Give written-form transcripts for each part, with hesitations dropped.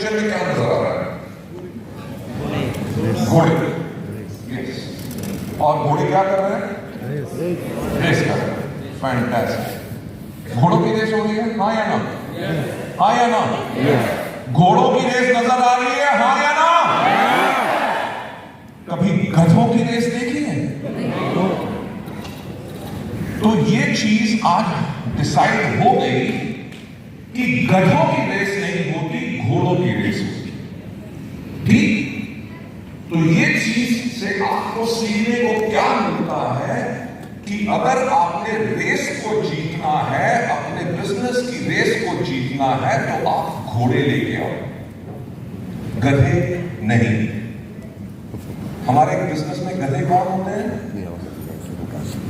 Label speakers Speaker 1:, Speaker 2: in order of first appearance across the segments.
Speaker 1: Picture में क्या नजर आ रहा है? घोड़े। यस। और घोड़े क्या कर रहे हैं? रेस कर रहे हैं। फैंटास्टिक। घोड़ों की रेस हो रही है, हाँ या ना? हाँ या ना? घोड़ों की रेस नजर आ रही है, हाँ या ना? कभी गधों की रेस देखी है? तो ये चीज आज डिसाइड हो गई कि गधों की रेस नहीं होती, घोड़ों की रेस होती। ठीक? तो ये चीज से आपको सीखने को क्या मिलता है कि अगर आपने रेस को जीतना है, अपने बिजनेस की रेस को जीतना है, तो आप घोड़े लेके आओ, गधे नहीं। हमारे बिजनेस में गधे कौन होते हैं?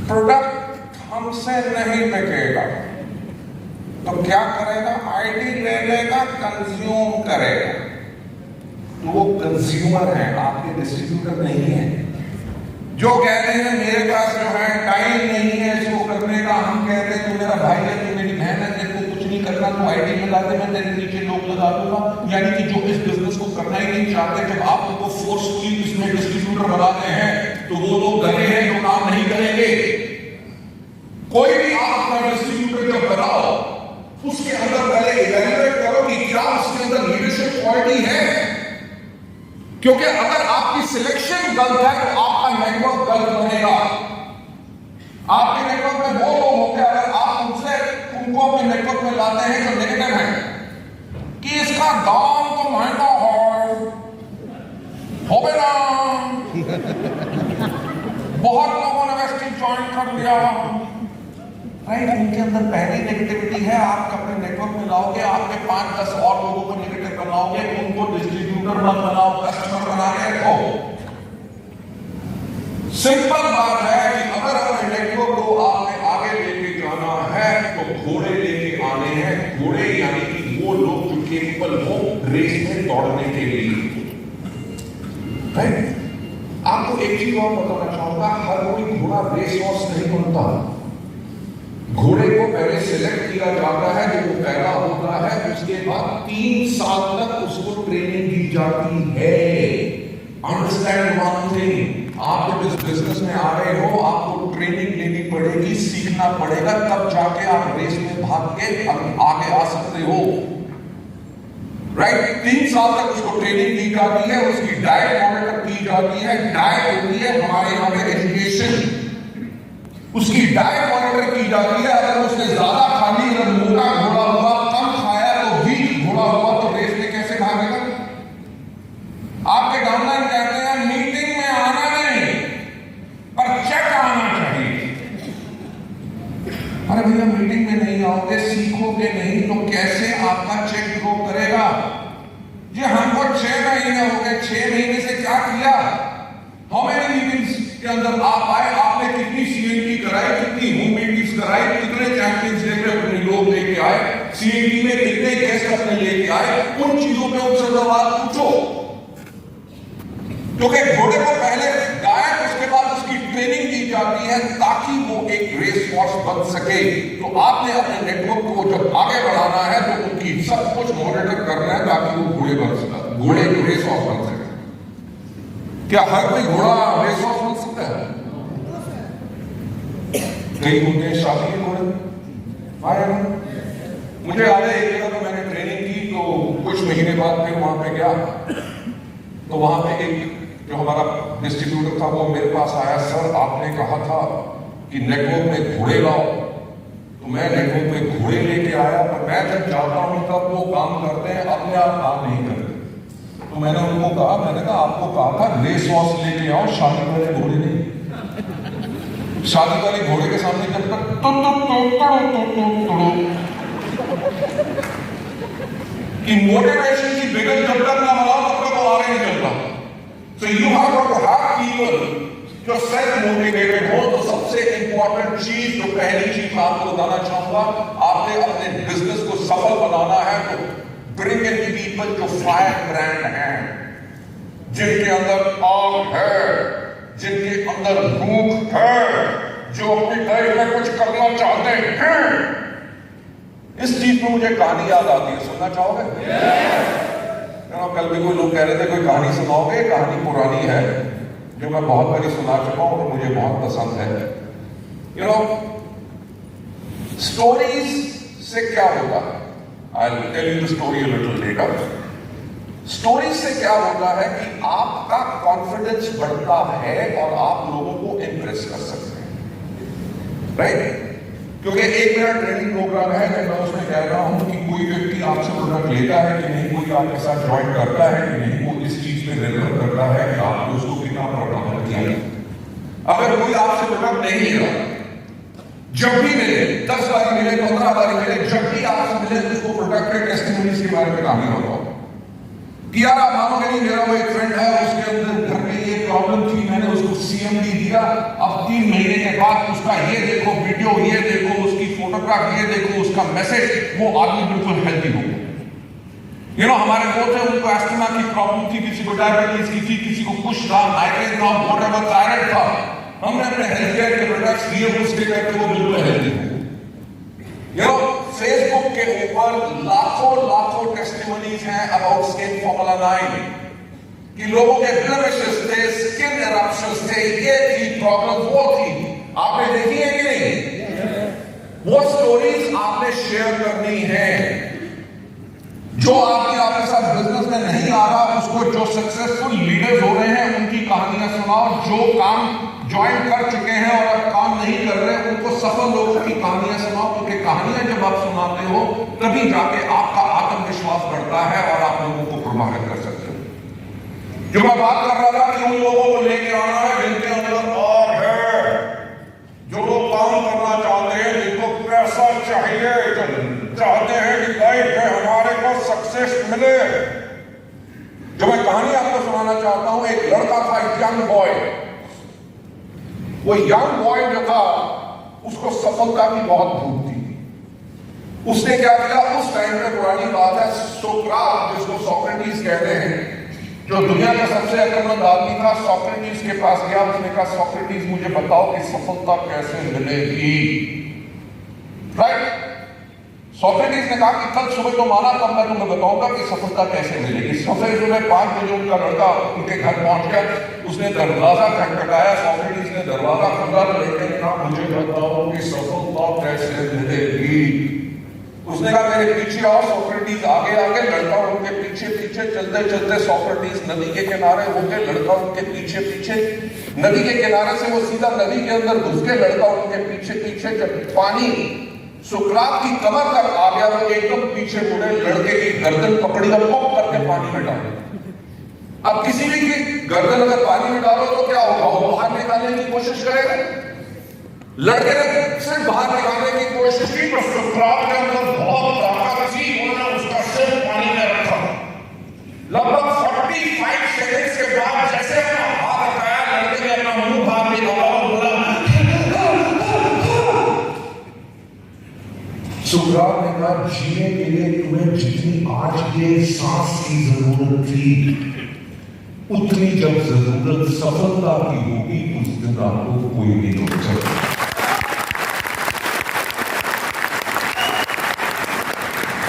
Speaker 1: प्रोडक्ट हमसे नहीं बिकेगा तो क्या करेगा? आईडी ले लेगा, कंज्यूम करेगा। तो वो कंज्यूमर है, आपके डिस्ट्रीब्यूटर नहीं है। जो कहते हैं मेरे पास जो है टाइम नहीं है इसको करने का, हम कहते हैं तू मेरा भाई है, तू मेरी बहन है, तेरे को कुछ नहीं करना, तू आईडी में ला दे, मैं तेरे नीचे लोग लगा दूंगा। यानी कि जो इस बिजनेस को करना ही नहीं चाहते, जब आप उनको फोर्सफुली इसमें डिस्ट्रीब्यूटर बनाते हैं तो वो लोग गधे हैं जो काम नहीं करेंगे। कोई भी आप अपना डिस्ट्रीब्यूटर जब बनाओ, उसके अंदर पहले इवैल्यूएट करो कि क्या उसके अंदर लीडरशिप क्वालिटी है। क्योंकि अगर आपकी सिलेक्शन गलत है तो आपका नेटवर्क गलत बनेगा। आपके नेटवर्क में वो लोग होंगे, अगर आप उनको अपने नेटवर्क में लाते हैं जो नेगेटिव है कि इसका दाम तो महंगा हो ना, बहुत लोगों ने वेस्टिंग ज्वाइन कर लिया, राइट? उनके अंदर पहली नेगेटिविटी है। आप अपने नेटवर्क में लाओगे, आपके 5-10 और लोगों को नेगेटिव बनाओगे, उनको डिस्ट्रीब्यूटर मत बनाओ, कस्टमर बना के रखो। सिंपल बात है कि अगर अपने नेटवर्क को आपने आगे लेके जाना है तो घोड़े लेके आने हैं। घोड़े यानी कि वो लोग जो केपेबल हो रेस में दौड़ने के लिए, राइट? आपको एक चीज और बताना चाहूंगा, हर कोई घोड़ा रेस हॉर्स नहीं बनता। घोड़े को पहले सिलेक्ट किया जाता है, जब वो पैदा होता है उसके बाद 3 साल तक उसको ट्रेनिंग दी जाती है। अंडरस्टैंड वन थिंग, आप जब इस बिजनेस में आ रहे हो आपको ट्रेनिंग लेनी पड़ेगी, सीखना पड़ेगा, तब जाके आप रेस में भाग के आगे आ सकते हो, राइट? 3 साल तक उसको ट्रेनिंग दी जाती है, उसकी डाइट मॉनिटर की जाती है। डाइट होती है हमारे यहाँ पे एजुकेशन, उसकी डाइट मॉनिटर की जाती है। अगर उसने ज्यादा खा ली, अगर मोटा घोड़ा हुआ, कम खाया तो वीक घोड़ा हुआ, तो रेस में कैसे भागेगा? आपके गांवलाइन कहते हैं मीटिंग में आना नहीं पर चेक आना चाहिए। अरे भैया मीटिंग में नहीं आओगे, सीखोगे नहीं तो कैसे आपका चेक ग्रो करेगा? ये हमको 6 महीने हो गए, 6 महीने से क्या किया? हाउ मेनी मीटिंग्स के अंदर आप आए, आपने कितनी सीएनटी कराई, कितनी होम मीटिंग्स कराई, कितने चैंपियंस लेके अपने लोग लेके आए, सीएनटी में कितने गेस्ट अपने लेके आए, उन चीजों पे उनसे सवाल पूछो। क्योंकि घोड़े को पहले डाइट, उसके बाद उसकी ट्रेनिंग दी जाती है ताकि वो एक रेस हॉर्स बन सके। तो आपने अपने नेटवर्क को जब आगे बढ़ाना है तो उनकी सब कुछ मॉनिटर करना है ताकि वो घोड़े बन सके, घोड़े को रेस हॉर्स बन सके। क्या हर कोई घोड़ा रेस हॉर्स बन सकता है? कई होते हैं शादी के घोड़े। मुझे याद है एक जगह तो मैंने ट्रेनिंग की, तो कुछ महीने बाद फिर वहां पे गया, तो वहां पे एक जो हमारा डिस्ट्रीब्यूटर था वो मेरे पास आया, सर आपने कहा था कि नेटवर्क में घोड़े लाओ। तो मैं नेटवर्क में घोड़े लेके आया, पर मैं जब जाता हूं तब वो काम करते हैं, अपने आप काम नहीं करते। तो मैंने उनको कहा, आपको कहा था रेस हॉर्स लेके आओ, शादी वाले घोड़े नहीं। शादी वाले घोड़े के सामने जब तक कि मोटिवेशन की बिगड़ जब तक ना बनाओ तब तक वो आगे नहीं चलता। So you have to have people जो सेल्फ मोटिवेटेड हो। तो सबसे इंपॉर्टेंट चीज, जो पहली चीज मैं आपको बताना चाहूंगा, आपने अपने बिजनेस को सफल बनाना है तो ब्रिंग इन पीपल जो फायर ब्रांड हैं, जिनके अंदर आग है, जिनके अंदर भूख है, जो अपनी लाइफ में कुछ करना चाहते हैं। इस चीज में मुझे कहानी याद आती है, सुनना चाहोगे? कल भी कोई लोग कह रहे थे कोई कहानी सुनाओगे, कहानी पुरानी है जो मैं बहुत बारी सुना चुका हूं और मुझे बहुत पसंद है। यू नो, स्टोरीज से क्या होता है, I will tell you the story a little later. Story से क्या होता है कि आपका कॉन्फिडेंस बढ़ता है और आप लोगों को इंप्रेस कर सकते हैं, राइट? क्योंकि एक मेरा ट्रेनिंग प्रोग्राम है, मैं उसमें कह रहा हूं कि कोई व्यक्ति आपसे प्रोडक्ट लेता है कि नहीं, कोई आपके साथ ज्वाइन करता है कि नहीं, कोई इस चीज में निर्भर करता है कि आपने उसको कितना प्रभावित किया। अगर कोई आपसे प्रोडक्ट नहीं ले रहा, जब भी मिले, 10 बार मिले, 15 बार मिले, जब भी आपसे मिले उसको प्रोडक्ट के टेस्टिमोनीज के बारे में कहानी बताओ कि यार आप मानोगे नहीं, मेरा वो एक फ्रेंड है, उसके अंदर घर में ये प्रॉब्लम थी, मैंने उसको सीएमडी दिया, अब 3 महीने के बाद उसका ये देखो वीडियो, ये देखो उसकी फोटोग्राफ, ये देखो उसका मैसेज, वो आदमी बिल्कुल हेल्दी हो गया। यू नो, हमारे वो थे, उनको एस्थमा की प्रॉब्लम थी, किसी को डायबिटीज की थी, किसी को कुछ था, माइग्रेन था, व्हाटएवर, थायराइड था, हमने अपने हेल्थ केयर के प्रोडक्ट्स दिए, उसके करके वो बिल्कुल हेल्दी हो। यू नो, फेसबुक के ऊपर लाखों टेस्टिमोनीज हैं अबाउट स्किन फॉर्मूला 9 कि लोगों के ब्लेमिशेस थे, स्किन एरप्शंस थे, ये थी प्रॉब्लम, वो थी। आपने देखी है कि नहीं? वो स्टोरीज आपने शेयर करनी है। जो आदमी आपके साथ बिजनेस में नहीं आ रहा, उसको जो सक्सेसफुल लीडर्स हो रहे हैं उनकी कहानियां सुनाओ, जो काम ज्वाइन कर चुके हैं और अब काम नहीं कर रहे उनको सफल लोगों की कहानियां सुनाओ, क्योंकि कहानियां जब आप सुनाते हो तभी जाके आपका आत्मविश्वास बढ़ता है और आप लोगों को प्रभावित कर सकते हो। जो मैं बात कर रहा था कि उन लोगों को लेके आना है जिनके अंदर और है, जो लोग काम करना चाहते हैं, जिनको पैसा चाहिए, जो चाहते हैं कि लाइफ में हमारे को सक्सेस मिले। जो मैं कहानी आपको सुनाना चाहता हूं, एक लड़का था, एक यंग बॉय। वो यंग बॉय जो था उसको सफलता की बहुत भूख थी। उसने क्या किया, उस टाइम पे पुरानी बात है, सोक्रात जिसको सोक्रेटिस कहते हैं, जो दुनिया का सबसे अक्लमंद आदमी था, सोक्रेटिस के पास गया। उसने कहा, सोक्रेटिस मुझे बताओ कि सफलता कैसे मिलेगी, राइट? सोक्रेटिस ने कहा कि कल सुबह तुम आना, तब मैं तुम्हें बताऊंगा कि सफलता कैसे मिलेगी। सुबह 5 बजे उनका लड़का उनके घर पहुंच गया, उसने दरवाजा खटखटाया, सोक्रेटिस ने दरवाजा खोला, लड़के ने कहा, मुझे बताओ कि सफलता कैसे मिलेगी। उसने कहा, मेरे पीछे आओ। सोक्रेटिस आगे आगे, लड़का उनके पीछे पीछे, चलते चलते सोक्रेटिस नदी के किनारे हो गए, लड़का उनके पीछे पीछे। नदी के किनारे से वो सीधा नदी के अंदर घुस गए, लड़का उनके पीछे पीछे। जब पानी सुकरात की कमर तक आ गया तो एकदम पीछे मुड़े, लड़के की गर्दन पकड़ी और पॉप करके पानी में डाले। अब किसी भी की गर्दन अगर पानी में डालो तो क्या होगा, वो बाहर निकालने की कोशिश करेगा। लड़के ने सिर्फ बाहर निकालने की कोशिश की, पर सुकरात के अंदर बहुत ताकत थी, उन्होंने उसका सिर पानी में रखा। लगभग 45 सेकंड्स के बाद जैसे अपना हाथ हटाया, लड़के ने अपना मुंह बाहर निकाला और बोला, सुकरात ने कहा, जीने के लिए तुम्हें जितनी आज ये सांस की जरूरत थी, उतनी जब जरूरत सफलता की होगी उस दिन आपको कोई नहीं रोक सकता।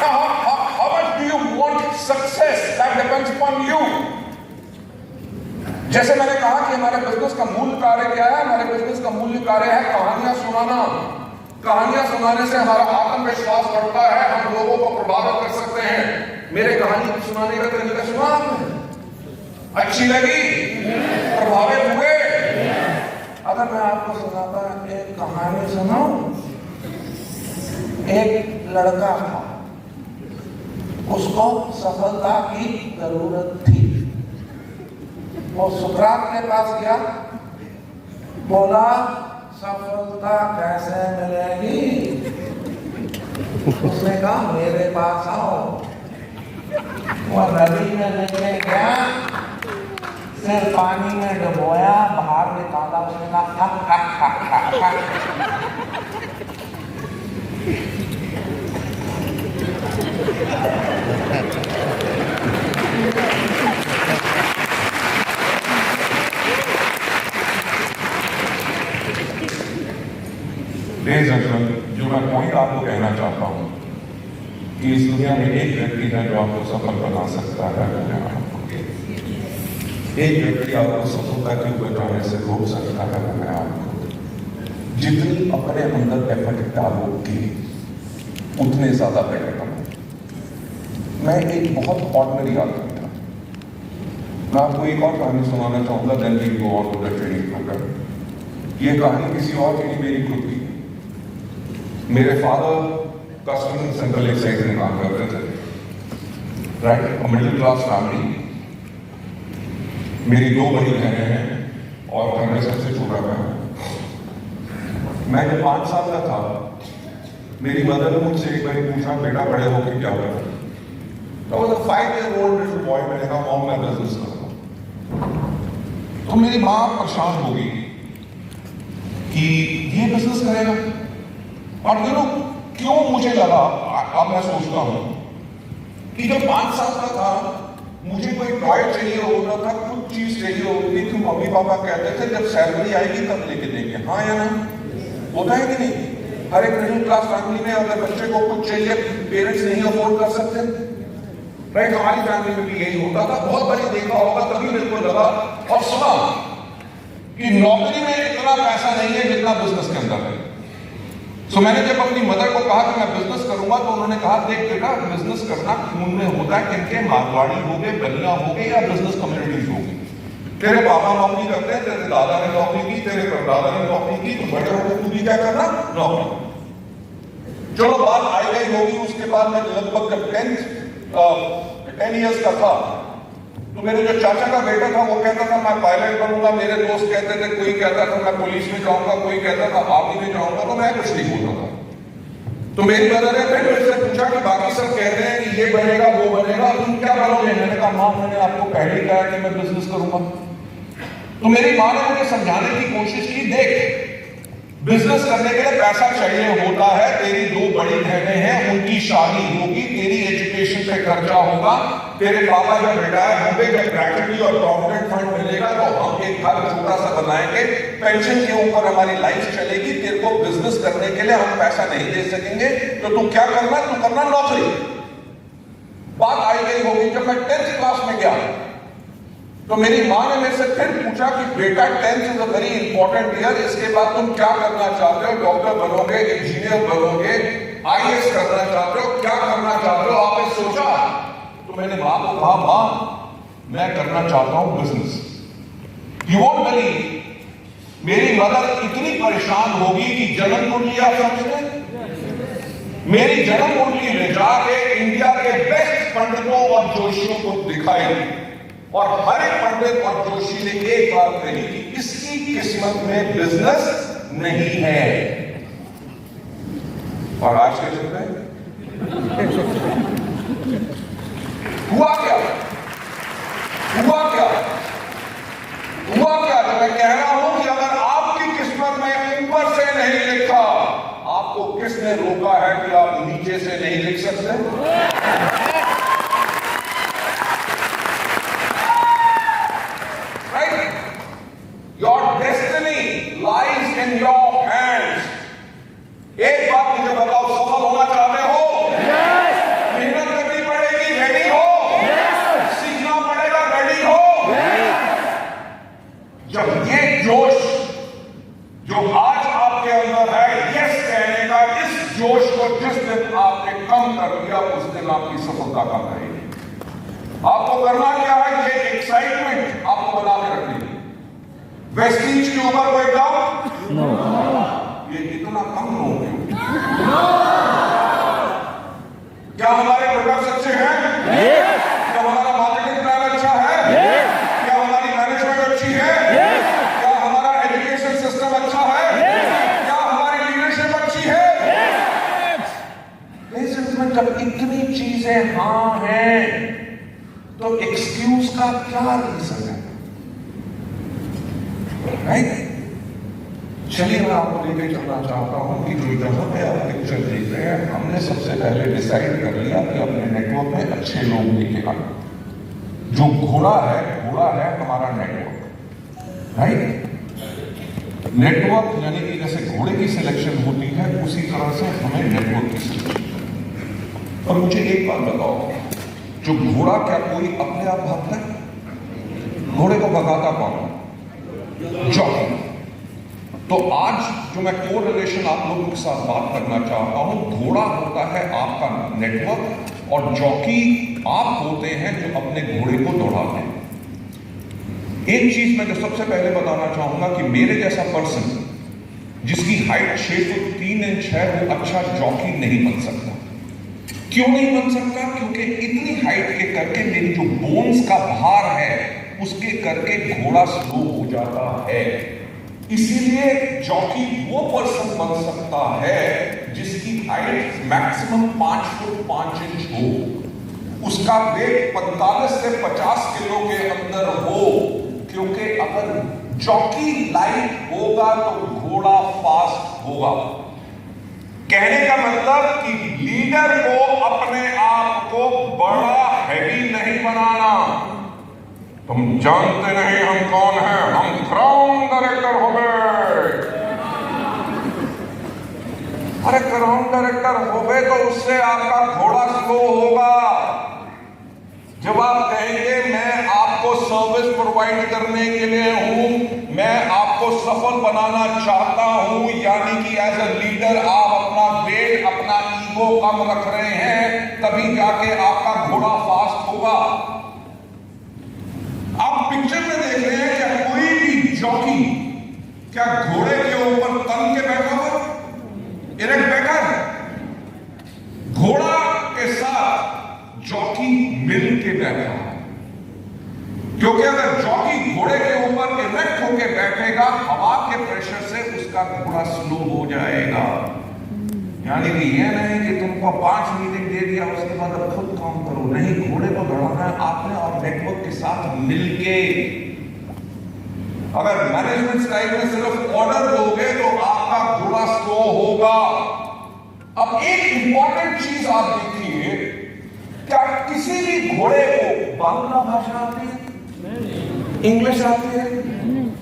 Speaker 1: How much do you want success? That depends upon you. जैसे मैंने कहा कि हमारे बिजनेस का मूल कार्य क्या है, हमारे बिजनेस का मूल कार्य है कहानियां सुनाना। कहानियां सुनाने से हमारा आत्मविश्वास बढ़ता है, हम लोगों को प्रभावित कर सकते हैं। मेरे कहानी सुनाने का तरीका सुना आपने? अच्छी लगी? प्रभावित हुए? अगर मैं आपको सुनाता एक कहानी सुनाऊं, एक लड़का था, उसको सफलता की जरूरत थी। वो सुकरात के पास गया, बोला, सफलता कैसे मिलेगी? उसने कहा, मेरे पास आओ। वो नदी में लेके गया, सिर पानी में डुबोया, बाहर निकाला, उसने कहा, जो मैं पॉइंट आपको कहना चाहता हूं कि इस दुनिया में एक व्यक्ति है जो आपको सफल बना सकता है, एक व्यक्ति आपको सफलता की ओर जाने से रोक सकता है, मैं आपको जितनी अपने अंदर एफर्ट डालोगे उतने ज्यादा बेटर बनो। मैं एक बहुत ऑर्डिनरी आदमी था। मैं आपको एक और कहानी सुनाना चाहूंगा, then we go on to the training programme. ये कहानी किसी और की नहीं, मेरी खुद की। मेरे फादर कस्टम सेंट्रल एक्साइज में काम करते थे, राइट, मिडिल क्लास फैमिली। मेरी 2 बड़ी बहनें हैं और घर में सबसे छोटा मैं। मैं जब 5 साल का था, मेरी मदर ने मुझसे एक बार पूछा, बेटा बड़े होकर क्या होगा? तो वो 5-year-old little boy, मैंने कहा मॉम मैं बिजनेस करूंगा। तो मेरी माँ परेशान हो गई कि ये बिजनेस करेगा। और क्यों मुझे लगा, अब मैं सोचता हूं कि जब 5 साल का था मुझे कोई टॉय चाहिए होता था, कुछ चीज चाहिए होती थी, मम्मी पापा कहते थे जब सैलरी आएगी तब लेके देंगे। हाँ या ना? होता है कि नहीं? हर एक मिडिल क्लास फैमिली में अगर बच्चे को कुछ चाहिए, पेरेंट्स नहीं अफोर्ड कर सकते, राइट? हमारी फैमिली में भी यही होता था। बहुत बड़ी देखा होगा, तभी मेरे को लगा और सुना कि नौकरी में इतना पैसा नहीं है जितना बिजनेस के अंदर है। सो मैंने जब अपनी मदर को कहा कि मैं बिजनेस करूंगा, तो उन्होंने कहा देख बेटा, बिजनेस करना खून में होता है, किनके मारवाड़ी हो गए, बनिया हो गए या बिजनेस कम्युनिटीज हो गई। तेरे पापा नौकरी करते हैं, तेरे दादा ने नौकरी की, तेरे परदादा ने नौकरी की, तो बड़े होकर तू भी क्या करना? नौकरी। चलो बात आई गई होगी। उसके बाद मैं लगभग जब 10 इयर्स का था, तो मेरे जो चाचा का बेटा था वो कहता था मैं पायलट बनूंगा। मेरे दोस्त कहते थे, कोई कहता था मैं पुलिस में जाऊंगा, कोई कहता था आर्मी में जाऊंगा, तो मैं कुछ नहीं बोलता था। तो मेरी मदर ने फिर मुझसे पूछा कि बाकी सब कहते हैं कि ये बनेगा वो बनेगा, तुम क्या बनोगे? मैंने कहा माँ, मैंने आपको पहले कहा कि मैं बिजनेस करूंगा। तो मेरी माँ ने मुझे समझाने की कोशिश की, देख बिजनेस करने के लिए पैसा चाहिए होता है, तेरी 2 बड़ी बहनें हैं, उनकी शादी होगी, तेरी एजुकेशन पे खर्चा होगा, तेरे पापा जब रिटायर होंगे, जब ग्रेजुटी और प्रॉविडेंट फंड मिलेगा तो हम एक घर छोटा सा बनाएंगे, पेंशन के ऊपर हमारी लाइफ चलेगी, तेरे को बिजनेस करने के लिए हम पैसा नहीं दे सकेंगे, तो तू क्या करना? तू करना नौकरी। बात आई गई होगी। जब मैं 10th क्लास में गया तो मेरी माँ ने मेरे से फिर पूछा कि बेटा 10th is a very important year, इसके बाद तुम क्या करना चाहते हो? डॉक्टर बनोगे, इंजीनियर बनोगे, IAS करना चाहते हो, क्या करना चाहते हो? आपने सोचा? तो मैंने माँ को कहा, माँ मैं करना चाहता हूं बिजनेस। यू वोंट बिलीव, मेरी मदर इतनी परेशान होगी कि जन्म कुंडली आप समझते हैं? मेरी जन्म कुंडली ले जाके इंडिया के बेस्ट पंडितों और जोशियों को दिखाई, और हर एक पंडित और जोशी ने एक बात कही कि इसकी किस्मत में बिजनेस नहीं है। और आज के दिन में हुआ क्या? तो मैं कह रहा हूं कि अगर आपकी किस्मत में ऊपर से नहीं लिखा, आपको किसने रोका है कि आप नीचे से नहीं लिख सकते? Your destiny lies in your hands. एक बात मुझे बताओ, सफल होना चाहते हो? Yes. मेहनत करनी पड़ेगी, रेडी हो? Yes. सीखना पड़ेगा, रेडी हो? Yes. जब ये जोश जो आज आपके अंदर है, यस कहने का, इस जोश को जिस दिन आपने कम कर दिया, उस दिन आपकी सफलता कम रहेगी। आपको करना क्या है? ये एक्साइटमेंट आपको बना के रखनी है। वेस्टीज के ऊपर कोई डाउट? ये इतना कम हो गया। क्या हमारे प्रोडक्ट्स अच्छे हैं? क्या हमारा मार्केटिंग प्लान अच्छा है? क्या हमारी मैनेजमेंट अच्छी है? क्या हमारा एजुकेशन सिस्टम अच्छा है? क्या हमारी लीडरशिप अच्छी है? जब इतनी चीजें हाँ हैं, तो एक्सक्यूज का क्या रीजन है? चलिए मैं आपको लेके चलना चाहता हूं कि जो जहां पे आप पिक्चर देख रहे हैं, हमने सबसे पहले डिसाइड कर लिया कि अपने नेटवर्क में अच्छे लोग लेके आए। जो घोड़ा है हमारा नेटवर्क, राइट? नेटवर्क यानी कि जैसे घोड़े की सिलेक्शन होती है, उसी तरह से हमें नेटवर्क की सिलेक्शन। और मुझे एक बात बताओ, जो घोड़ा क्या कोई अपने आप भागता है? घोड़े को भगाता कौन? जॉकी। तो आज जो मैं कोरिलेशन आप लोगों के साथ बात करना चाहता हूं, घोड़ा होता है आपका नेटवर्क और जॉकी आप होते हैं जो अपने घोड़े को दौड़ाते हैं। एक चीज मैं जो सबसे पहले बताना चाहूंगा कि मेरे जैसा पर्सन जिसकी हाइट 6 फुट 3 इंच है वो अच्छा जॉकी नहीं बन सकता। क्यों नहीं बन सकता? क्योंकि इतनी हाइट के करके मेरी जो बोन्स का भार है उसके करके घोड़ा स्लो हो जाता है। इसीलिए जॉकी वो पर्सन बन सकता है जिसकी हाइट मैक्सिमम 5 फुट 5 इंच हो, उसका वेट 45 से 50 किलो के अंदर हो, क्योंकि अगर जॉकी लाइट होगा तो घोड़ा फास्ट होगा। कहने का मतलब कि लीडर को अपने आप को बड़ा हैवी नहीं बनाना। तुम जानते नहीं हम कौन हैं, हम ग्राउंड डायरेक्टर हो गए। अरे ग्राउंड डायरेक्टर हो गए तो उससे आपका घोड़ा स्लो होगा। जब आप कहेंगे मैं आपको सर्विस प्रोवाइड करने के लिए हूं, मैं आपको सफल बनाना चाहता हूं, यानी कि एज अ लीडर आप अपना वेट अपना ईगो कम रख रहे हैं, तभी जाके आपका घोड़ा फास्ट होगा। आप पिक्चर में देख रहे हैं क्या कोई भी जॉकी क्या घोड़े के ऊपर तन के बैठा हुआ, इरेक्ट बैठा है? घोड़ा के साथ जॉकी मिल के बैठा है, क्योंकि अगर जॉकी घोड़े के ऊपर इरेक्ट होकर बैठेगा हवा के प्रेशर से उसका घोड़ा स्लो हो जाएगा। यानी कि यह नहीं कि तुमको 5 मीटिंग दे दिया उसके बाद अब खुद काम करो, नहीं, घोड़े को दौड़ाना है आपने और नेटवर्क के साथ मिलके। अगर मैनेजमेंट स्टाइल में सिर्फ ऑर्डर दोगे तो आपका घोड़ा स्लो होगा। अब एक इंपॉर्टेंट चीज आप देखिए, क्या किसी भी घोड़े को बांग्ला भाषा आती है? इंग्लिश आती है?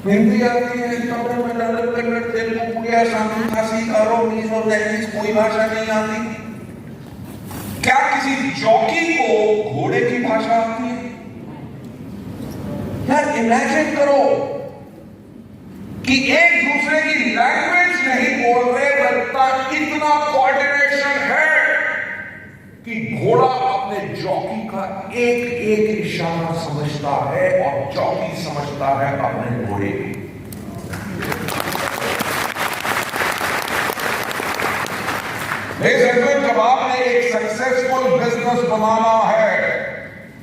Speaker 1: हिंदी आती है? तमिल मलयालम कन्नड़ तेलुगु उड़िया सांस्कृत खासी अरो मिजो लैंग्वेज कोई भाषा नहीं आती? क्या किसी जॉकी को घोड़े की भाषा आती है? यार इमेजिन करो कि एक दूसरे की लैंग्वेज नहीं बोल रहे, बल्कि इतना कोऑर्डिनेशन है कि घोड़ा अपने जॉकी का एक एक इशारा समझता है और जॉकी समझता है अपने घोड़े की। जब आपने एक सक्सेसफुल बिजनेस बनाना है,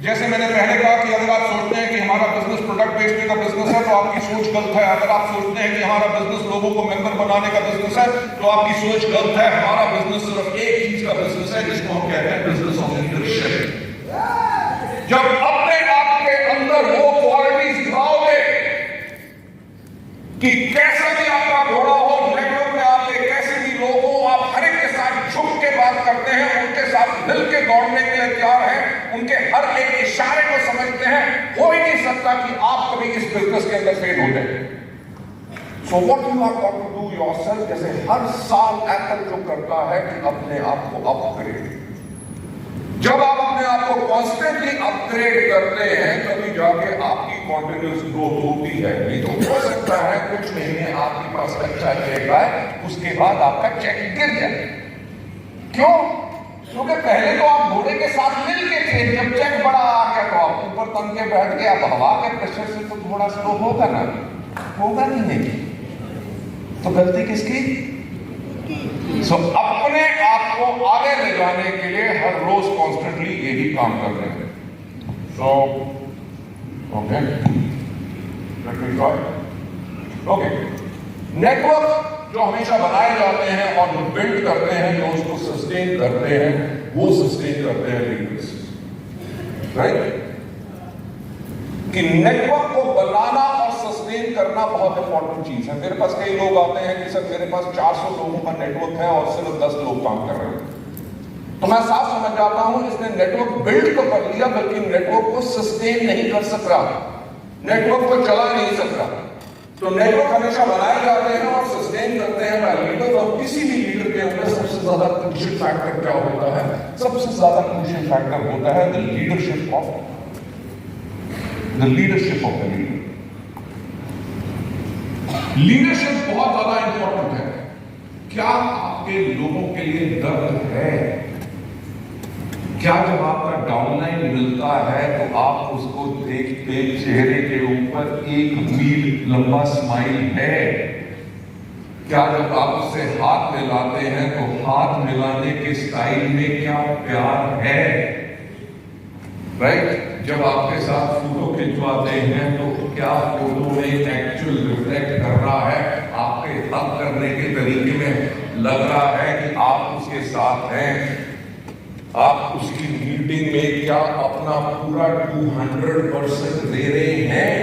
Speaker 1: जैसे मैंने पहले कहा कि अगर आप सोचते हैं कि हमारा बिजनेस प्रोडक्ट बेचने का बिजनेस है तो आपकी सोच गलत है। अगर आप सोचते हैं कि हमारा बिजनेस लोगों को मेंबर बनाने का बिजनेस है तो आपकी सोच गलत है। हमारा बिजनेस सिर्फ एक चीज का बिजनेस है जिसको हम कहते हैं बिजनेस ऑफ लीडरशिप। जब अपने आप के अंदर वो क्वालिटीज लाओगे कि कैसा भी आपका घोड़ा हो, नेटवर्क में आपके कैसे भी लोग हो, आप हर एक के साथ झुक के बात करते हैं, उनके साथ मिल के दौड़ने के लिए तैयार हैं, उनके हर एक इशारे को समझते हैं, हो ही नहीं सकता कि आप कभी इस बिजनेस के अंदर फेल हो जाए। So what you have got to do yourself, जैसे हर साल एप्पल जो करता है कि अपने आप को अपग्रेड। जब आप अपने आप को कॉन्स्टेंटली अपग्रेड करते हैं तभी जाके आपकी कॉन्टिन्यूस ग्रोथ होती है। नहीं तो हो सकता है कुछ महीने आपके पास अच्छा चलेगा, उसके बाद आपका चेक गिर जाए। क्यों? क्योंकि पहले तो आप घोड़े के साथ मिल के थे, जब चेक बड़ा आ गया तो आप ऊपर तन के बैठ गए। अब हवा के प्रेशर से तो थोड़ा स्लो होगा ना, होगा नहीं। तो गलती किसकी? अपने आप को आगे ले जाने के लिए हर रोज कॉन्स्टेंटली यही काम कर रहे हैं। ओके, नेटवर्क जो हमेशा बनाए जाते हैं और जो बिल्ड करते हैं, जो उसको सस्टेन करते हैं, वो सस्टेन करते हैं लीडर्स, राइट? कि नेटवर्क को बनाना और सस्टेन करना बहुत इंपॉर्टेंट चीज है। मेरे पास कई लोग आते हैं कि सर मेरे पास 400 लोगों का नेटवर्क है और सिर्फ 10 लोग काम कर रहे हैं। तो मैं साफ समझ जाता हूं इसने नेटवर्क बिल्ड तो कर लिया, बल्कि नेटवर्क को सस्टेन नहीं कर सक रहा, नेटवर्क को चला नहीं सक रहा। तो नेटवर्क हमेशा बनाए जाते हैं और सस्टेन करते हैं बाय लीडर्स, और किसी भी लीडर के अंदर सबसे ज्यादा क्रूशियल फैक्टर क्या होता है? सबसे ज्यादा क्रूशियल फैक्टर होता है the leadership of the leader. Leadership बहुत ज्यादा इंपॉर्टेंट है। क्या आपके लोगों के लिए दर्द है? क्या जब आपका डाउनलाइन मिलता है तो आप उसको देखते चेहरे के ऊपर एक मील लंबा स्माइल है? क्या जब आप उससे हाथ मिलाते हैं तो हाथ मिलाने के स्टाइल में क्या प्यार है? राइट? जब आपके साथ फोटो खिंचवाते हैं तो क्या फोटो में एक्चुअल रिफ्लेक्ट कर रहा है? आपके हक करने के तरीके में लग रहा है कि आप उसके साथ हैं? आप उसकी मीटिंग में क्या अपना पूरा 200% दे रहे हैं?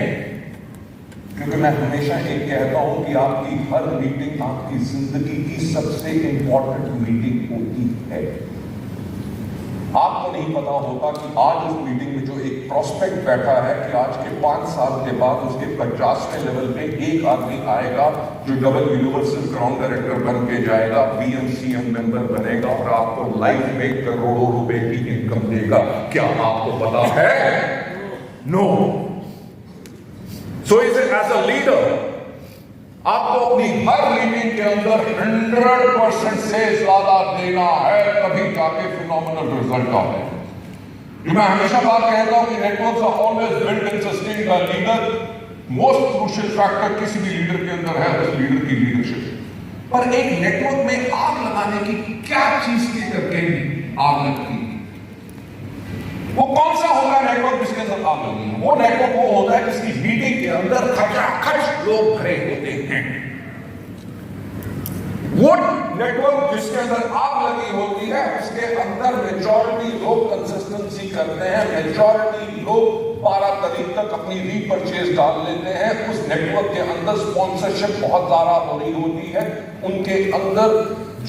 Speaker 1: क्योंकि मैं हमेशा एक कहता हूं कि आपकी हर मीटिंग आपकी जिंदगी की सबसे इंपॉर्टेंट मीटिंग होती है। आपको नहीं पता होता कि आज उस मीटिंग में जो एक प्रोस्पेक्ट बैठा है कि आज के 5 साल के बाद उसके 50वें लेवल पे एक आदमी आएगा जो डबल यूनिवर्सल क्राउन डायरेक्टर बन के जाएगा, BMCM मेंबर बनेगा और आपको लाइफ में करोड़ों रुपए की इनकम देगा। क्या आपको पता है? No. So is it as a leader आपको अपनी हर मीटिंग के अंदर 100% से ज्यादा देना है, तभी जाके फिनोमिनल रिजल्ट आते हैं। मैं हमेशा बात कहता हूं कि networks are always built and sustained by leader. Most crucial factor किसी भी लीडर के अंदर है उस लीडर की लीडरशिप। पर एक नेटवर्क में आग लगाने की क्या चीज के करके आग लगती है? वो कौन सा होगा नेटवर्क जिसके अंदर आग लगी है? वो नेटवर्क वो होता है जिसकी मीटिंग के अंदर खचाखच लोग भरे होते हैं। वो नेटवर्क जिसके अंदर आग लगी होती है उसके अंदर मेजॉरिटी लोग कंसिस्टेंसी करते हैं, मेजॉरिटी लोग 12 तारीख तक अपनी रीपर्चेज डाल लेते हैं। उस नेटवर्क के अंदर स्पॉन्सरशिप बहुत ज्यादा हो रही होती है। उनके अंदर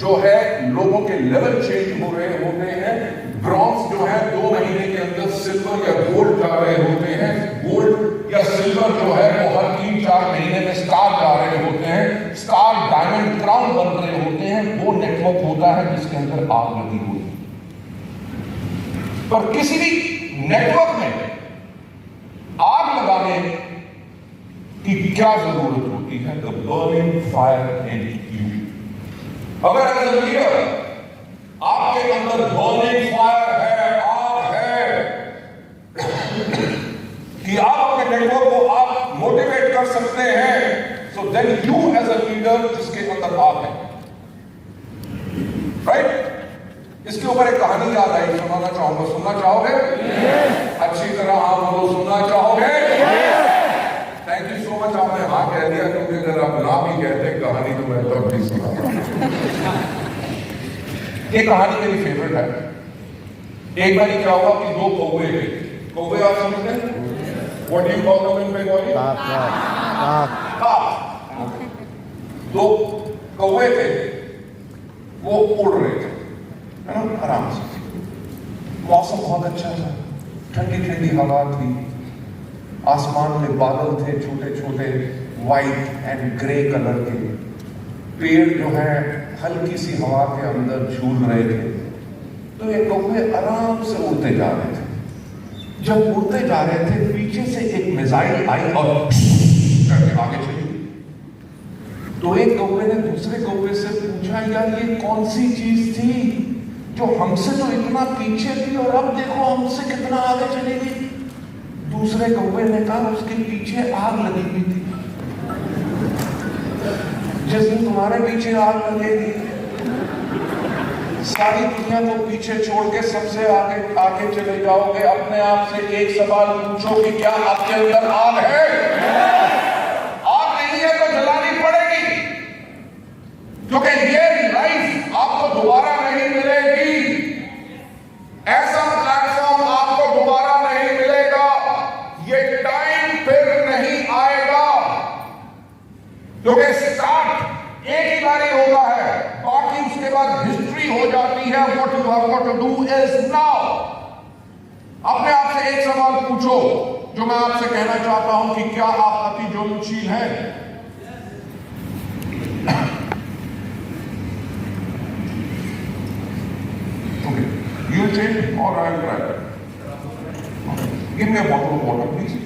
Speaker 1: जो है लोगों के लेवल चेंज हो रहे होते हैं। ब्रॉन्ज जो है 2 महीने के अंदर सिल्वर या गोल्ड जा रहे होते हैं। गोल्ड या सिल्वर जो है वो हर 3-4 महीने में स्टार जा रहे होते हैं। स्टार डायमंड क्राउन बन रहे होते हैं। वो नेटवर्क होता है जिसके अंदर आग लगी होती है। पर किसी भी नेटवर्क में आग लगाने की क्या जरूरत होती है? The burning fire in you. अगर एज अ लीडर आपके अंदर बर्निंग फायर है, आग है कि आप अपने नेटवर्क को आप मोटिवेट कर सकते हैं, so then you as a leader जिसके अंदर आग है, राइट? इसके ऊपर एक कहानी याद आई, सुनाना चाहूंगा। सुनना चाहोगे? अच्छी तरह आप लोग सुनना चाहोगे? Thank you so much. आपने हाँ कह दिया, क्योंकि अगर आप ना भी कहते कहानी तो मैं तब भी सुना। ये कहानी मेरी फेवरेट है। एक बार क्या हुआ कि 2 कौवे थे। कौवे आप समझते हैं? What do you call them in Bengali? दो कौवे थे, वो उड़ रहे थे, है ना, आराम से। मौसम बहुत अच्छा था, ठंडी ठंडी हवा थी, आसमान में बादल थे छोटे छोटे व्हाइट एंड ग्रे कलर के। पेड़ जो है हल्की सी हवा के अंदर झूल रहे थे। तो ये कौवे आराम से उड़ते जा रहे थे। जब उड़ते जा रहे थे पीछे से एक मिसाइल आई और करके आगे चली। तो एक कौवे ने दूसरे कौवे से पूछा, यार ये कौन सी चीज थी जो हमसे तो इतना पीछे थी और अब देखो हमसे कितना आगे चली गई? दूसरे कौवे ने कहा, उसके पीछे आग लगी हुई थी। जिस दिन तुम्हारे पीछे आग लगेगी, सारी दुनिया को पीछे छोड़ के सबसे आगे आगे चले जाओगे। अपने आप से एक सवाल पूछो कि क्या आपके अंदर आग है? आग नहीं है तो जलानी पड़ेगी, क्योंकि ये लाइफ आपको दोबारा नहीं मिलेगी। ऐसा प्लेटफॉर्म आपको दोबारा नहीं मिलेगा। ये टाइम फिर नहीं आएगा, क्योंकि स्टार्ट एक ही बारी होता है, बाकी उसके बाद हिस्ट्री हो जाती है। What you have got to do is now. अपने आप से एक सवाल पूछो जो मैं आपसे कहना चाहता हूं कि क्या आप अति जुल्मशील हैं? Okay, you change or I will try. Give me a bottle of water, please.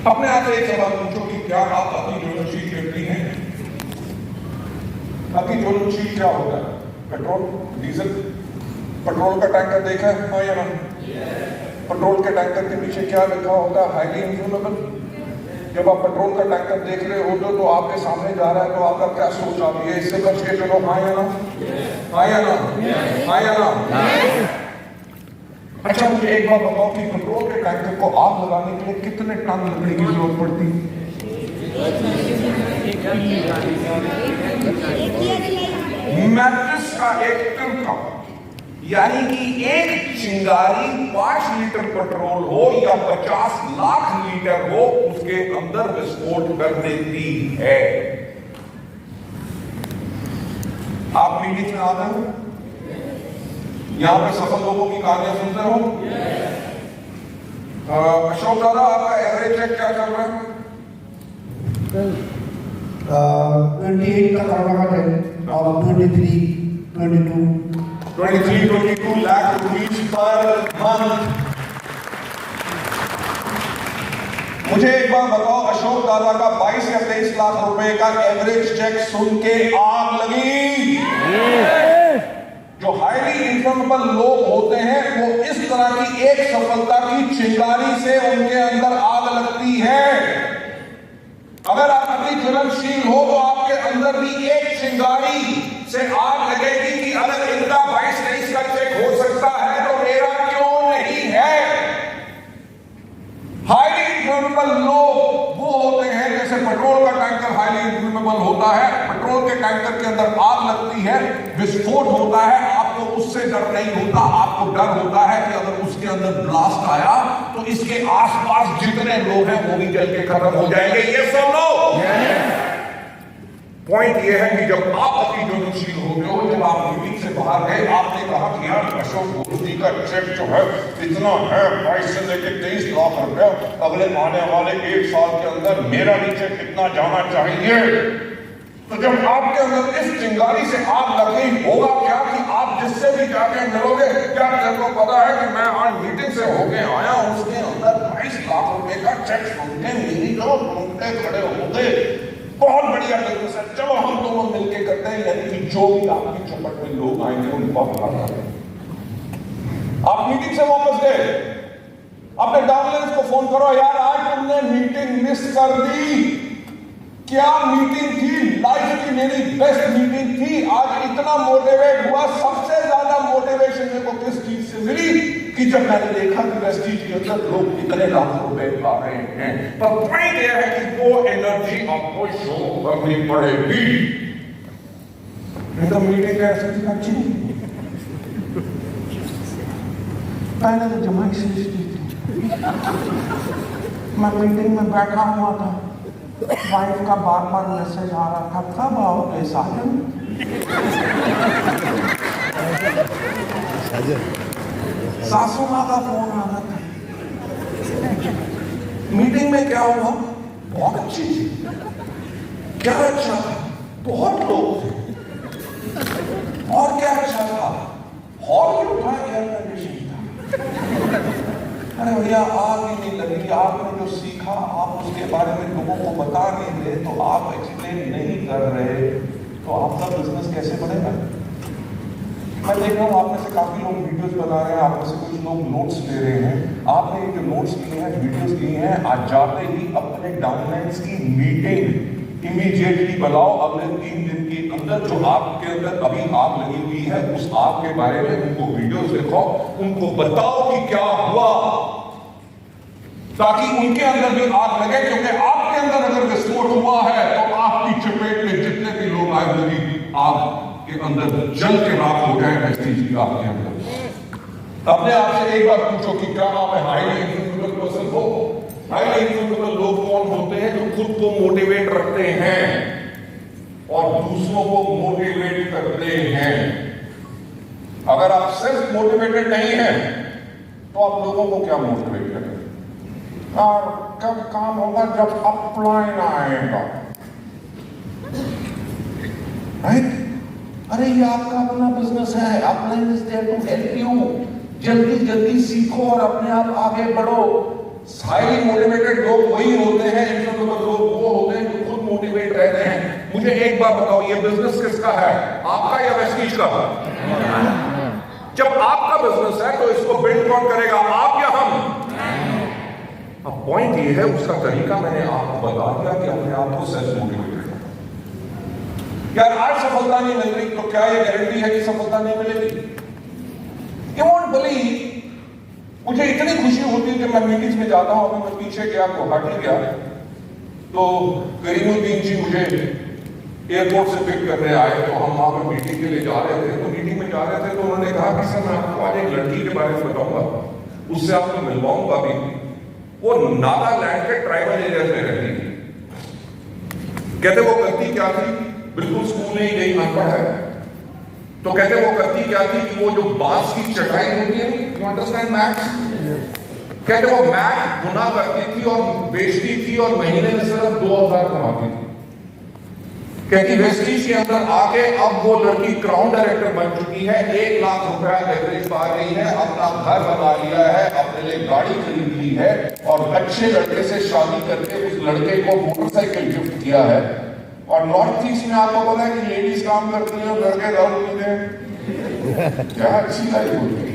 Speaker 1: अपने आप से एक सवाल पूछो कि क्या आप अपनी ज्वलन शीट करती हैं? आपकी ज्वलन शीट क्या होता है? पेट्रोल, डीजल, पेट्रोल का टैंकर देखा है? हाँ या ना? पेट्रोल के टैंकर के पीछे क्या लिखा होता है? Highly inflammable. जब आप पेट्रोल का टैंकर देख रहे हो तो आपके सामने जा रहा है तो आपका क्या सोच आती है? इससे बच के चलो, हाँ या ना? हाँ या ना? हाँ या ना? अच्छा, मुझे एक बात बताओ कि पेट्रोल के टैंकर को आग लगाने के लिए कितने टन लकड़ी की जरूरत पड़ती है? मैट्रिक्स का एक टन का, यानी कि एक चिंगारी 5 लीटर पेट्रोल हो या 50 लाख लीटर हो, उसके अंदर विस्फोट कर देती है। आप मीटिंग में आते हो, यहां पे सफल लोगों की कहानियां सुनते हो। अशोक दादा, आपका एवरेज चेक क्या चल रहा है?
Speaker 2: 28 का करना है और
Speaker 1: 23-22 लाख रुपीज पर मंथ। मुझे एक बार बताओ, अशोक दादा का 22 या 23 लाख रुपए का एवरेज चेक सुन के आग लगी? जो हाईली इन्फ्लेमेबल लोग होते हैं वो इस तरह की एक सफलता की चिंगारी से उनके अंदर आग लगती है। अगर आप अति ज्वलनशील हो तो आपके अंदर भी एक चिंगारी से आग लगेगी कि अगर इनका 22-23 का चेक हो सकता है तो मेरा क्यों नहीं है? हाईली इन्फ्लेमेबल लोग वो होते हैं, जैसे पेट्रोल का टैंकर हाईली इन्फ्लेमेबल होता है, पेट्रोल के टैंकर के अंदर आग लगती है, विस्फोट होता है, आपको उससे डर नहीं होता, आपको डर होता है कि अगर उसके अंदर ब्लास्ट आया तो इसके आसपास जितने लोग हैं वो भी जल के खत्म हो जाएंगे। ये सब लोग पॉइंट ये है कि जब आप अति ज्वलनशील होते हो, जब आप मीटिंग से बाहर गए, आपने कहा कि यार अशोक गुरु जी का चेक जो है इतना है, 22 से लेकर 23 लाख रुपए, अगले आने वाले 1 साल के अंदर मेरा भी चेक कितना जाना चाहिए। तो जब आपके अंदर इस चिंगारी से आग लग गई, होगा क्या कि आप जिससे भी जाके मिलोगे, क्या तेरे को पता है कि मैं आज मीटिंग से होके आया, उसके अंदर 22 लाख रुपए का चेक सुनते मेरी जो रोंगटे खड़े हो गए, बहुत बढ़िया बिजनेस है, चलो हम दोनों मिलके करते हैं। यानी कि जो भी आपकी चौपट में लोग आएंगे उनको हटाना है। आप मीटिंग से वापस गए, अपने डाउनलाइंस को फोन करो, यार आज तुमने मीटिंग मिस कर दी। क्या मीटिंग थी? लाइफ की मेरी बेस्ट मीटिंग थी, आज इतना मोटिवेट हुआ। सबसे ज्यादा मोटिवेशन मेरे को किस चीज से मिली कि जब मैंने देखा कि वेस्टीज के अंदर लोग कितने लाख रुपए ला रहे हैं। पर पॉइंट यह है कि वो एनर्जी आपको शो करनी पड़ेगी। तो मीटिंग कैसे अच्छी पहले तो जमाई से मैं मीटिंग में बैठा हुआ था, वाइफ का बार बार मैसेज आ रहा था, कब आओगे साजन? सासू माँ का फोन आ रहा था। मीटिंग में क्या हुआ? बहुत अच्छी थी। क्या अच्छा था? बहुत लोग थे। और क्या अच्छा था? हॉल में उठा एयर कंडीशन था। अरे भैया, आग ही नहीं लगी। आपने जो सीखा आप उसके बारे में लोगों को बता नहीं रहे, तो आप एक्सप्लेन नहीं कर रहे, तो आपका बिजनेस कैसे बढ़ेगा? मैं देख रहा हूँ आप में से काफी लोग वीडियोस बना रहे हैं, आप में से कुछ लोग नोट्स ले रहे हैं। आपने ये जो नोट्स लिए हैं, वीडियोस लिए हैं, आज जाते ही अपने डाउनलाइंस की मीटिंग इमीडिएटली बुलाओ। अगले 3 दिन के अंदर जो आपके अंदर अभी आग लगी हुई है, उस आग के बारे में उनको वीडियोस दिखाओ, उनको बताओ कि क्या हुआ, ताकि उनके अंदर भी आग लगे। क्योंकि आपके अंदर अगर विस्फोट हुआ है तो आपकी चपेट में जितने भी लोग आग लगी, आग के अंदर जल के राख हो जाए। ऐसी चीज आपके अंदर अपने आप से एक बार पूछो कि क्या आप हाईली इन्फ्लुएंशियल पर्सन हो? हाईली इन्फ्लुएंशियल लोग कौन होते हैं? जो खुद को मोटिवेट रखते हैं और दूसरों को मोटिवेट करते हैं। अगर आप सेल्फ मोटिवेटेड नहीं हैं तो आप लोगों को क्या मोटिवेट करेंगे? और कब काम होगा? जब अपलाइन आएगा, राइट? अरे ये आपका अपना बिजनेस है, upline is there to help you. जल्दी जल्दी सीखो और अपने आप आगे बढ़ो। हाईली मोटिवेटेड लोग वही होते हैं, इंट्रोवर्ट लोग वो होते हैं जो खुद मोटिवेट रहते हैं। मुझे एक बात बताओ, ये बिजनेस किसका है, आपका या वेस्टीज का? जब आपका बिजनेस है तो इसको बिल्ड कौन करेगा, आप या हम? अब पॉइंट ये है, उसका तरीका मैंने आपको बता दिया कि अपने आप को सेल्फ मोटिवेटेड करें। यार आज सफलता नहीं मिल रही तो क्या ये गारंटी है कि सफलता नहीं मिलेगी? You won't believe, मुझे इतनी खुशी होती है कि मैं मीटिंग्स में जाता हूं। अभी मैं पीछे गया, गुवाहाटी गया, तो करीमुद्दीन जी मुझे एयरपोर्ट से पिक करने आए। तो हम वहां पर मीटिंग के लिए जा रहे थे। तो मीटिंग में जा रहे थे तो उन्होंने कहा कि सर मैं आपको आज एक लड़की के बारे में बताऊंगा, उससे आपको मिलवाऊंगा भी। वो नागालैंड के ट्राइबल एरिया में रहती थी। कहते वो करती क्या थी, बिल्कुल स्कूल नहीं गई, अनपढ़ है। तो कहते वो करती क्या थी कि वो जो बांस की चटाई होती है, यू अंडरस्टैंड मैट, कहते वो मैट बुना करती थी और बेचती थी और महीने में सिर्फ 2000 कमाती थी। कहती वेस्टीज के अंदर आके अब वो लड़की क्राउन डायरेक्टर बन चुकी है, 1 लाख रुपया एवरेज पा गई है, अपना घर बना लिया है, अपने लिए गाड़ी खरीद ली है और अच्छे लड़के से शादी करके उस लड़के को मोटरसाइकिल गिफ्ट किया है। और नॉर्थ ईस्ट में आपको पता है कि लेडीज काम करती हैं और लड़के दारू पीते हैं। क्या अच्छी लाइफ होती है,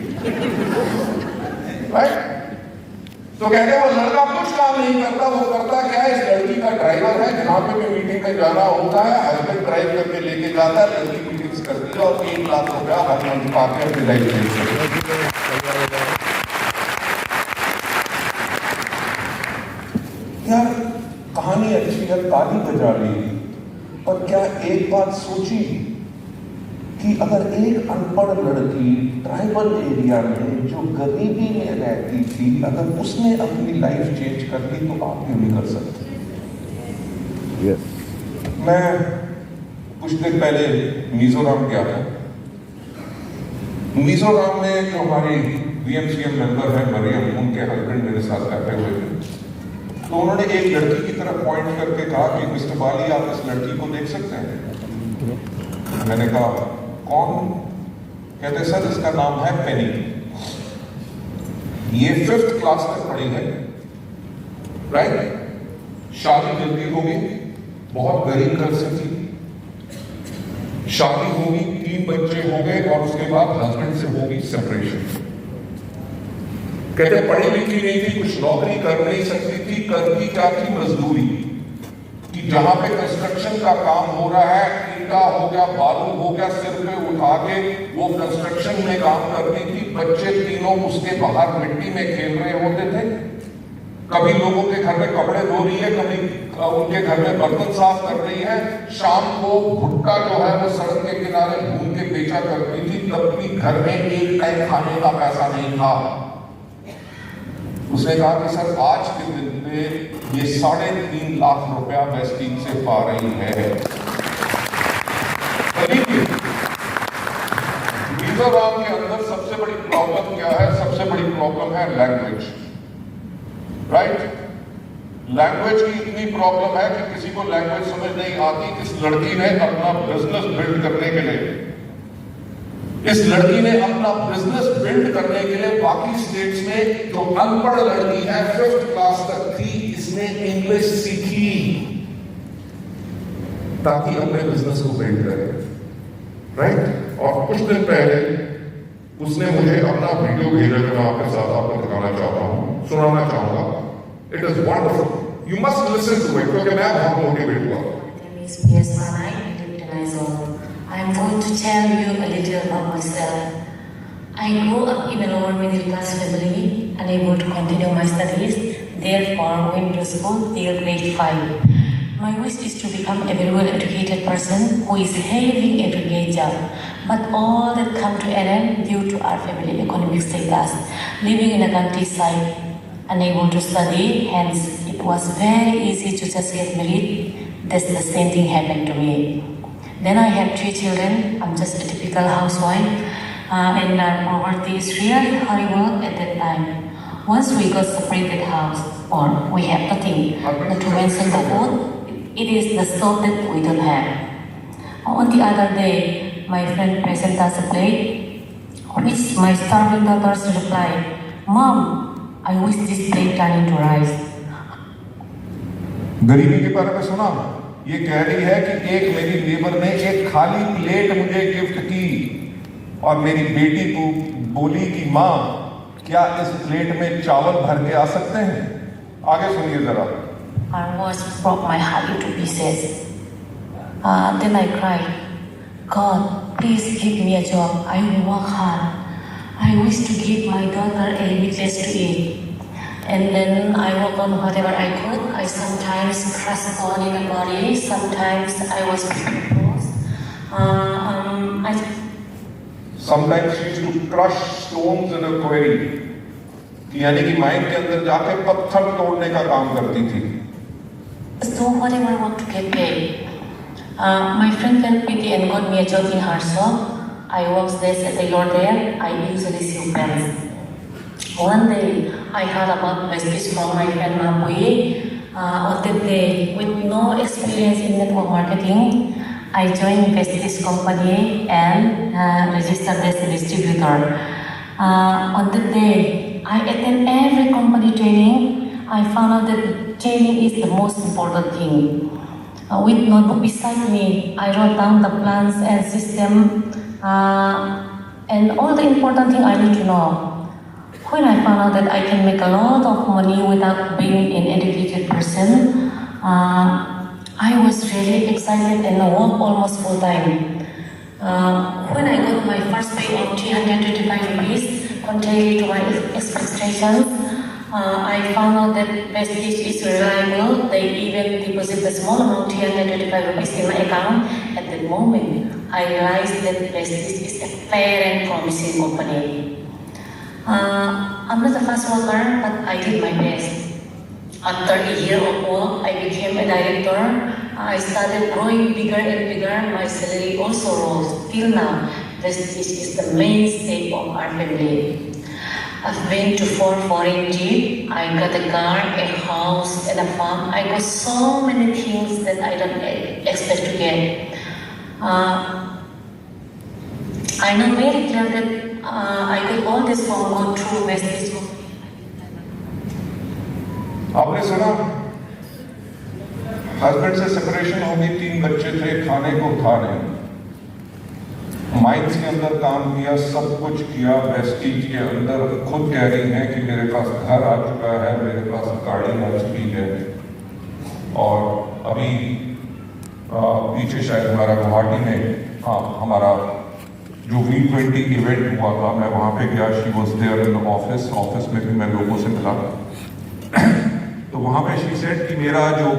Speaker 1: राइट? तो कहते हैं वो लड़का कुछ काम नहीं करता, वो करता क्या है, इस लड़की का ड्राइवर है, जहां पे भी मीटिंग में जाना होता है हस्बैंड ड्राइव करके लेके जाता है, लड़की मीटिंग्स करती है और 1 लाख रुपया हर मंथ पाके अपनी लाइफ में। यार कहानी अच्छी है, ताली बजा ली, पर क्या एक बात सोची कि अगर एक अनपढ़ लड़की ट्राइबल एरिया में जो गरीबी में रहती थी, अगर उसने अपनी लाइफ चेंज कर दी तो आप क्यों नहीं कर सकते?
Speaker 3: yes.
Speaker 1: मैं कुछ दिन पहले मिजोरम गया था। मिजोरम में जो हमारी वीएमसीएम मेंबर है मरियम, उनके हस्बैंड मेरे साथ बैठे हुए थे। तो उन्होंने एक लड़की की तरफ पॉइंट करके कहा कि मिस्टर बाली आप इस लड़की को देख सकते हैं? मैंने कहा कौन? कहते सर इसका नाम है पेनी, ये 5th क्लास तक पढ़ी है, राइट? शादी जल्दी होगी, बहुत गरीब घर से थी, शादी होगी, 3 बच्चे हो गए और उसके बाद हस्बैंड से होगी सेपरेशन। कहते पढ़ी लिखी नहीं थी, कुछ नौकरी कर नहीं सकती थी, करती क्या थी, मजदूरी। कि जहां पे कंस्ट्रक्शन का काम हो रहा है, ईंटा हो गया, बालू हो गया, सिर पे उठा के वो कंस्ट्रक्शन में काम करती थी। बच्चे तीनों उसके बाहर मिट्टी में खेल रहे होते थे। कभी लोगों के घर में कपड़े धो रही है, कभी उनके घर में बर्तन साफ कर रही है। शाम को भुट्टा जो है वो सड़क के किनारे भून के बेचा करती थी, तब भी घर में एक टाइम खाने का पैसा नहीं था। उसने कहा कि सर आज के दिन में ये 3.5 लाख रुपया वेस्टीज से पा रही है। मिजोरम के अंदर सबसे बड़ी प्रॉब्लम क्या है? सबसे बड़ी प्रॉब्लम है लैंग्वेज, राइट? लैंग्वेज की इतनी प्रॉब्लम है कि किसी को लैंग्वेज समझ नहीं आती। इस लड़की ने अपना बिजनेस बिल्ड करने के लिए बाकी स्टेट्स में जो अनपढ़ लड़की है 5th क्लास तक थी, इसने इंग्लिश सीखी ताकि अपने बिजनेस को बिल्ड करे, राइट? और कुछ दिन पहले उसने मुझे अपना वीडियो भेजा जो मैं आपके साथ आपको दिखाना चाहता हूँ, सुनाना चाहूंगा। It is wonderful, you must listen to it, क्योंकि मैं बहुत मोटिवेट हुआ।
Speaker 4: I am going to tell you a little about myself. I grew up in a lower middle class family, unable to continue my studies, therefore went to school till grade 5. My wish is to become a very well educated person who is having a great job. But all that come to an end due to our family economic status. Living in a countryside, unable to study, hence it was very easy to just get married. That's the same thing happened to me. Then I have 3 children. I'm just a typical housewife. and poverty is really horrible at that time. Once we got separated house, or we have nothing, not to mention the food, it is the stove that we don't have. On the other day, my friend presented us a plate, which my starving daughters replied, "Mom, I wish this plate turned into rice."
Speaker 1: गरीबी के बारे में सुना, ये कह रही है कि एक मेरी लेबर ने एक खाली प्लेट मुझे गिफ्ट की और मेरी बेटी को बोली कि माँ क्या इस प्लेट में चावल भर के आ सकते हैं? आगे सुनिए जरा।
Speaker 4: Her words broke my heart into pieces. Then I cried, "God, please give me a job. I will work hard. I wish to give my daughter a place to eat." And then I worked on whatever I could. I sometimes crushed stone in the body. Sometimes I was
Speaker 1: Sometimes she used to crush stones in a quarry. यानी कि mine के अंदर जाके पत्थर तोड़ने का काम करती थी।
Speaker 4: So whatever I want to get paid. My friend felt pity and got me a job in her shop. I worked days as a tailor there. I usually sew pants. One day, I heard about my speech from my friend Mapuye. On that day, with no experience in network marketing, I joined Vestige company and registered as a distributor. On that day, I attend every company training. I found out that training is the most important thing. With notebook beside me, I wrote down the plans and system and all the important thing I need to know. When I found out that I can make a lot of money without being an educated person, I was really excited and worked almost full time. When I got my first pay of 325 rupees, contrary to my expectations, I found out that Vestige is reliable. They even deposit a small amount, 325 rupees in my account. At that moment, I realized that Vestige is a fair and promising company. I'm not a fast worker, but I did my best. After a year of work, I became a director. I started growing bigger and bigger. My salary also rose. Till now, Vestige is the mainstay of our family. I've been to 4 foreign trips. I got a car, a house, and a farm. I got so many things that I don't expect to get. I know very clear that I got all this from God through Vestige.
Speaker 1: आपने सुना, husband से separation हो गई, 3 बच्चे थे, खाने को था नहीं। माइंस के अंदर काम किया, सब कुछ किया। वेस्टीज के अंदर खुद कह रही हैं कि मेरे पास घर आ चुका है, मेरे पास गाड़ी आ चुकी है। और अभी पीछे शायद हमारा गुवाहाटी में हमारा जो V20 इवेंट हुआ था, मैं वहाँ पे गया। She was there in the office में भी मैं लोगों से मिला। तो वहाँ पे शी सेड कि मेरा जो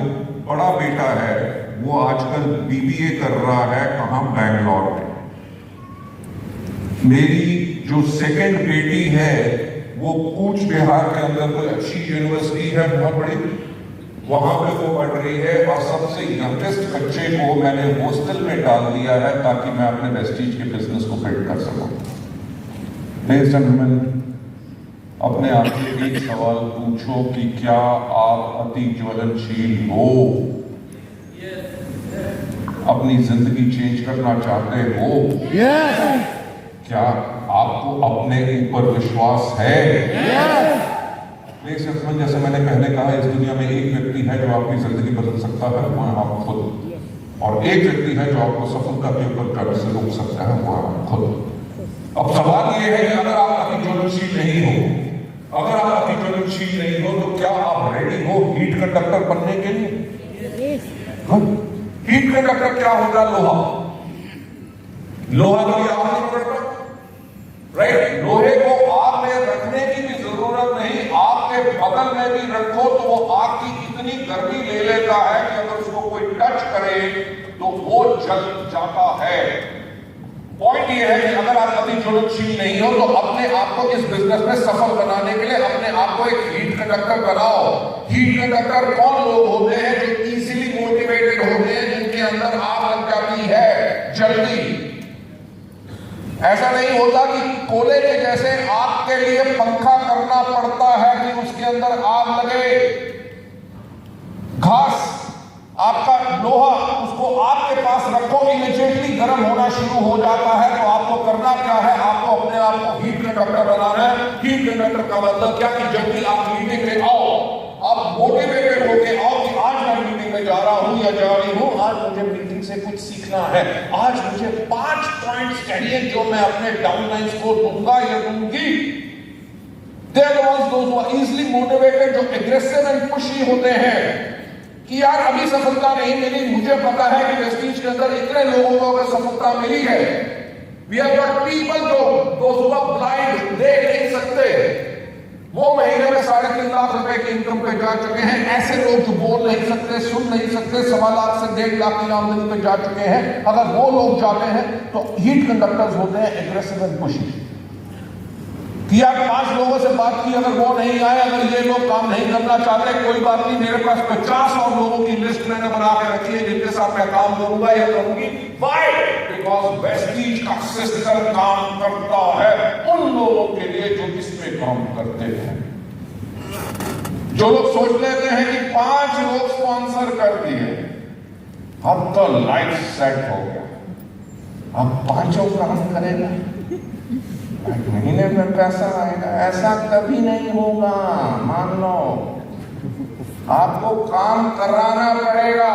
Speaker 1: बड़ा बेटा है वो आजकल BBA कर रहा है, कहाँ, बैंगलोर में। मेरी जो सेकंड बेटी है वो कूच बिहार के अंदर कोई अच्छी यूनिवर्सिटी है बहुत बड़ी, वहां पे वो पढ़ रही है। और सबसे यंगेस्ट बच्चे को मैंने हॉस्टल में डाल दिया है ताकि मैं अपने वेस्टीज के बिजनेस को फिट कर सकूं। लेडीज एंड जेंटलमैन, अपने आप से एक सवाल पूछो कि क्या आप अति ज्वलनशील हो? अपनी जिंदगी चेंज करना चाहते हो? क्या आपको अपने ऊपर विश्वास है? जैसे मैंने पहले कहा, इस दुनिया में एक व्यक्ति है जो आपकी जिंदगी बदल सकता है, वो है आप खुद। और एक व्यक्ति है जो आपको सफलता के ऊपर करने से रोक सकता है, वो है आप खुद। अब सवाल ये है कि अगर आप अति ज्वलनशील नहीं हो, तो क्या आप रेडी हो हीट कंडक्टर बनने के लिए? हीट कंडक्टर क्या होगा? लोहा तो आग नहीं पड़ता, राइट? लोहे को आग में रखने की भी जरूरत नहीं, आग के बगल में भी रखो तो वो आग की इतनी गर्मी ले लेता है कि अगर उसको कोई टच करे तो वो जल जाता है। पॉइंट ये है कि अगर आप अति ज्वलनशील नहीं हो तो अपने आप को इस बिजनेस में सफल बनाने के लिए अपने आप को एक हीट कंडक्टर बनाओ। हीट कंडक्टर कौन लोग होते हैं? जो इजीली मोटिवेटेड होते हैं, जिनके अंदर आग लग जाती है जल्दी। ऐसा नहीं होता कि कोयले के जैसे आग के लिए पंखा करना पड़ता है कि उसके अंदर आग लगे। घास, आपका लोहा, उसको आपके पास रखो, इमीडिएटली गर्म होना शुरू हो जाता है। तो आपको करना क्या है? आपको अपने आप को हीट कंडक्टर बनाना है। हीट कंडक्टर का मतलब क्या कि जब भी आप मीटिंग में आओ, आप मोटिवेटेड होके आओ कि आज मैं मीटिंग में जा रहा हूं या जा रही हूं, आज मुझे मीटिंग से कुछ सीखना है, आज मुझे 5 पॉइंट्स चाहिए जो मैं अपने डाउनलाइंस को दूंगा या दूंगी। They are the ones those who are easily motivated, जो aggressive and pushy होते हैं कि यार अभी सफलता नहीं मिली, मुझे पता है कि वेस्टीज के अंदर इतने लोगों को अगर सफलता मिली है। We have got people those who are blind, देख नहीं सकते, वो महीने में 3.5 लाख रुपए की इनकम पे जा चुके हैं। ऐसे लोग जो बोल नहीं सकते, सुन नहीं सकते, 1.25 लाख से 1.5 लाख की आमदनी पे जा चुके हैं। अगर वो लोग जाते हैं तो हीट कंडक्टर्स होते हैं एग्रेसिव एंड पुशी। कि यार 5 लोगों से बात की, अगर वो नहीं आए, अगर ये लोग काम नहीं करना चाहते, कोई बात नहीं, मेरे पास 50 और लोगों की लिस्ट मैंने बना के रखी है जिनके साथ मैं काम करूंगा या करूंगी। Why? Because वेस्टीज का सिस्टम काम करता है उन लोगों के लिए जो इसमें काम करते हैं। जो लोग सोच लेते हैं कि 5 लोग स्पॉन्सर कर दिए, अब तो लाइफ सेट हो गया, अब 5 काम करेगा, महीने में पैसा आएगा। ऐसा कभी नहीं होगा, मान लो। आपको काम कराना पड़ेगा,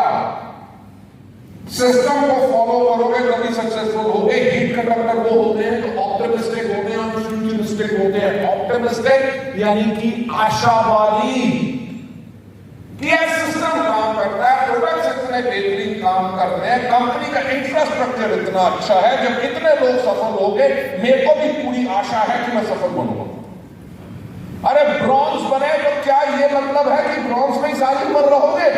Speaker 1: सिस्टम को फॉलो करोगे तभी सक्सेसफुल होगे। हीट कंडक्टर वो होते हैं जो ऑप्टिमिस्टिक होते हैं और फ्यूचरिस्टिक होते हैं। ऑप्टिमिस्टिक यानी कि आशावादी कि यह सिस्टम काम करता है, प्रोडक्ट्स इतने बेहतरीन काम कर रहे हैं, कंपनी का इंफ्रास्ट्रक्चर इतना अच्छा है, जब इतने लोग सफल हो गए, मेरे को भी पूरी आशा है कि मैं सफल बनूंगा। अरे ब्रॉन्ज बने तो क्या ये मतलब है कि ब्रॉन्ज में ही सारी उम्र रहोगे?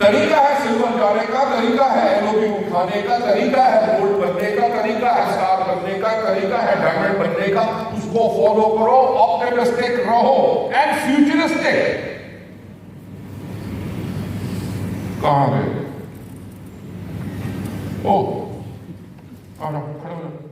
Speaker 1: तरीका है सिल्वर जाने का, तरीका है एलओपी उठाने का, तरीका है गोल्ड बनने का, तरीका है स्टार बनने का, तरीका है डायमंड बनने का। उसको फॉलो करो, ऑप्टिमिस्टिक रहो एंड फ्यूचरिस्टिक। कहां गए? ओ, खड़े हो जाओ।